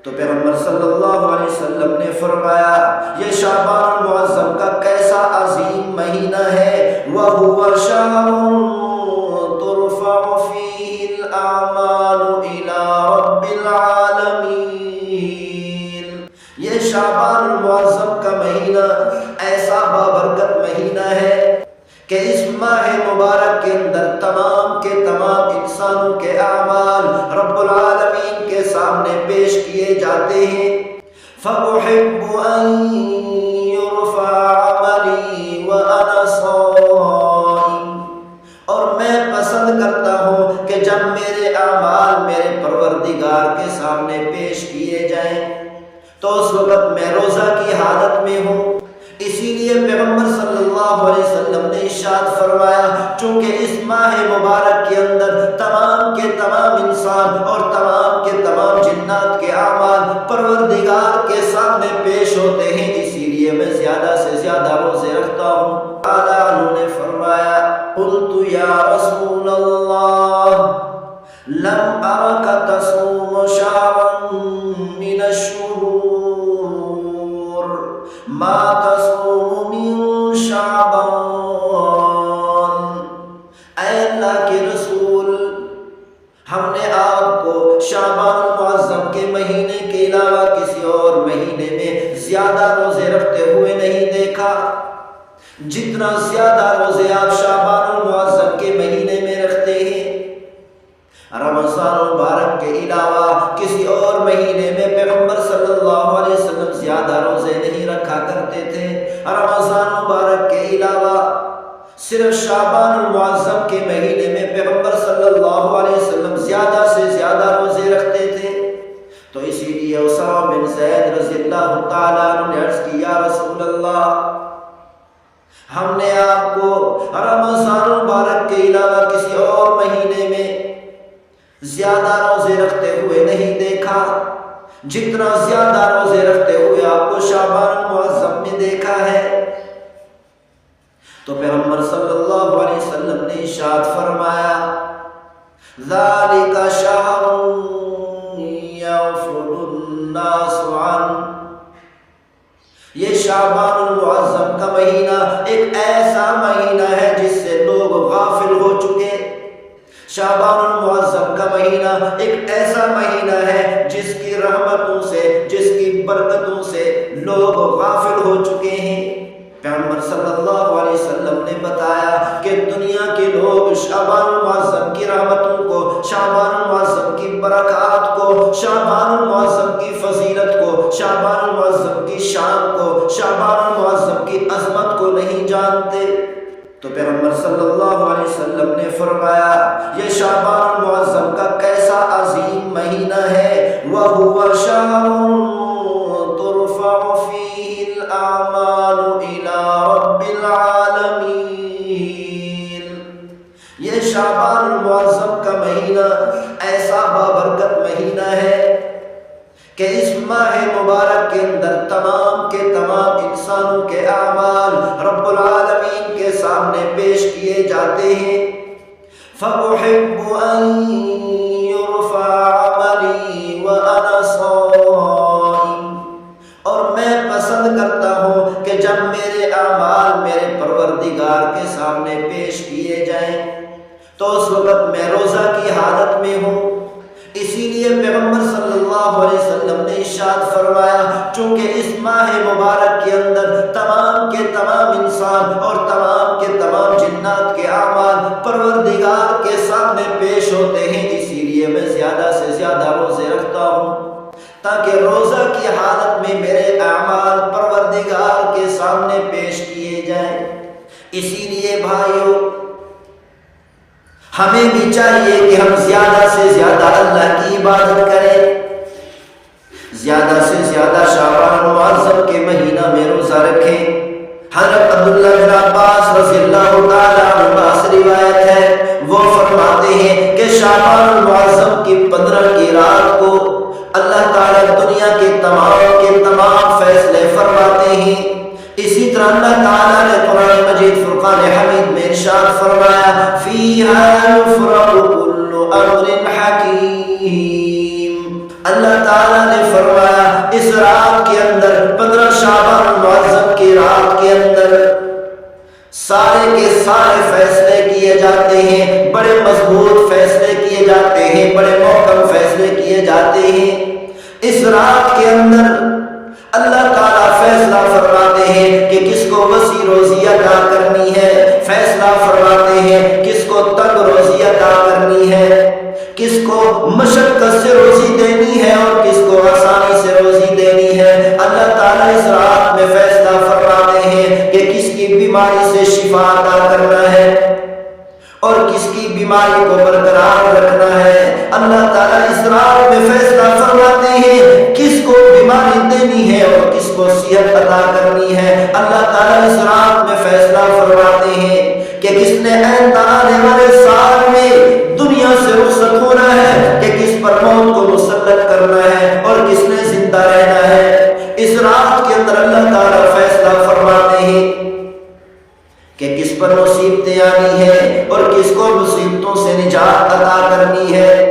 تو پیغمبر صلی اللہ علیہ وسلم نے فرمایا یہ شعبان المعظم کا کیسا عظیم مہینہ ہے، وَهُوَ شَهْرٌ تُرْفَعُ فِيهِ الْأَعْمَالُ إِلَى رَبِّ الْعَالَمِينَ۔ یہ شعبان المعظم کا مہینہ ایسا بابرکت مہینہ ہے کہ اس ماہ مبارک کے اندر تمام کے تمام انسانوں کے اعمال رب العالمین کے سامنے پیش کیے جاتے ہیں۔ فَأُحِبُّ أَن يُرْفَعَ عَمَلِي وَأَنَا صَائِمٌ، اور میں پسند کرتا ہوں کہ جب میرے اعمال میرے پروردگار کے سامنے پیش کیے جائیں تو اس وقت میں روزہ کی حالت میں ہوں۔ اسی لیے پیغمبر صلی اللہ علیہ وسلم نے ارشاد فرمایا چونکہ اس ماہ مبارک کے اندر تمام کے تمام انسان اور تمام کے تمام جنات کے اعمال پروردگار کے سامنے پیش ہوتے ہیں، اسی لیے میں زیادہ سے زیادہ روزے رکھتا ہوں۔ اعلیٰ انہوں نے فرمایا قلت یا رسول اللہ لم ارک تصوم شهرا من الشهور ما تصوم من شعبان۔ اے اللہ کے رسول، ہم نے آپ کو شعبان المعظم کے مہینے کے علاوہ کسی اور مہینے میں زیادہ روزے رکھتے ہوئے نہیں دیکھا جتنا زیادہ روزے آپ شعبان المعظم کے مہینے میں رکھتے ہیں۔ رمضان المبارک کے علاوہ کسی اور مہینے میں پیغمبر صلی اللہ علیہ وسلم زیادہ روزے نہیں رکھا کرتے تھے، رمضان مبارک کے علاوہ صرف شعبان المعظم کے مہینے میں پیغمبر صلی اللہ علیہ وسلم زیادہ سے زیادہ روزے رکھتے تھے۔ تو اسی لیے اسامہ بن زید رضی اللہ تعالیٰ عنہ نے عرض کی یا رسول اللہ، ہم نے آپ کو رمضان مبارک کے علاوہ کسی اور مہینے میں زیادہ روزے رکھتے ہوئے نہیں دیکھا جتنا زیادہ روزے رکھتے ہوئے آپ کو شعبان المعظم میں دیکھا ہے۔ تو پیغمبر صلی اللہ علیہ وسلم نے ارشاد فرمایا ذَلِكَ شَهْرٌ يَغْفُلُ النَّاسُ عَنْهُ، یہ شعبان المعظم کا مہینہ ایک ایسا مہینہ ہے جس سے لوگ غافل ہو چکے۔ شعبان المعظم کا مہینہ ایک ایسا مہینہ ہے جس کی رحمتوں سے، جس کی برکتوں سے لوگ غافل ہو چکے ہیں۔ پیغمبر صلی اللہ علیہ وسلم نے بتایا کہ دنیا کے لوگ شعبان المعظم کی رحمتوں کو، شعبان المعظم کی برکات کو، شعبان المعظم کی فضیلت کو، شعبان المعظم کی شان کو، شعبان المعظم کی عظمت کو نہیں جانتے۔ تو پیغمبر صلی اللہ علیہ وسلم نے فرمایا یہ شعبان المعظم کا کیسا عظیم مہینہ ہے، وَهُوَ شَهْرٌ تُرْفَعُ فِيهِ الْأَعْمَالُ إِلَى رَبِّ الْعَالَمِينَ۔ یہ شعبان المعظم کا مہینہ ایسا بابرکت مہینہ ہے کہ اس ماہ مبارک کے اندر تمام کے تمام انسانوں کے اعمال رب العالمین کے سامنے پیش کیے جاتے ہیں۔ فَأُحِبُّ أَن يُرْفَعَ عَمَلِي وَأَنَا صَائِمٌ، اور میں پسند کرتا ہوں کہ جب میرے اعمال میرے پروردگار کے سامنے پیش کیے جائیں تو اس وقت میں روزہ کی حالت میں ہوں۔ اسی لیے پیغمبر صلی اللہ علیہ وسلم نے ارشاد فرمایا چونکہ اس ماہ مبارک کے اندر تمام کے تمام انسان اور تمام کے تمام جنات کے اعمال پروردگار کے سامنے پیش ہوتے ہیں، اسی لیے میں زیادہ سے زیادہ روزے رکھتا ہوں تاکہ روزہ کی حالت میں میرے اعمال پروردگار کے سامنے پیش کیے جائیں۔ اسی لیے بھائیوں، ہمیں بھی چاہیے کہ ہم زیادہ سے زیادہ اللہ کی عبادت کریں، زیادہ سے زیادہ شعبان المعظم کے مہینہ میں روزہ رکھیں۔ حضرت عبداللہ بن عباس رضی اللہ تعالیٰ عنہ سے روایت ہے، وہ فرماتے ہیں کہ شعبان المعظم کی 15 کی رات کو اللہ تعالیٰ دنیا کے تمام فیصلے فرماتے ہیں۔ اسی طرح اللہ تعالیٰ نے قرآن مجید فرقان حمید میں ارشاد فرمایا فیہا یفرق کل امر حکیم۔ اللہ تعالیٰ نے فرمایا جاتے ہیں، بڑے محکم فیصلے کیے جاتے ہیں۔ اس رات کے اندر اللہ تعالیٰ فیصلہ فرماتے ہیں کہ کس کو وسیع روزی عطا کرنی ہے، فیصلہ فرماتے ہیں کس کو تنگ روزی عطا کرنی ہے، کس کو مشقت سے روزی دینی ہے اور کس کو آسانی سے روزی دینی ہے۔ اللہ تعالیٰ اس رات میں فیصلہ فرماتے ہیں کہ کس کی بیماری سے شفا عطا کرنا ہے اور کس کی بیماری کو برقرار رکھنا ہے۔ اللہ تعالیٰ اس رات میں فیصلہ فرماتے ہیں کس کو بیماری دینی ہے اور کس کو صحت عطا کرنی ہے۔ اللہ تعالیٰ اس رات میں فیصلہ فرماتے ہیں کہ کس نے آئندہ آنے والے سال میں دنیا سے رخصت ہونا ہے، کہ کس پر موت کو مسلط کرنا ہے اور کس نے زندہ رہنا ہے۔ اس رات کے اندر اللہ تعالیٰ فیصلہ فرماتے ہیں کہ کس پر مصیبتیں آنی ہے اور کس کو مصیبتوں سے نجات عطا کرنی ہے۔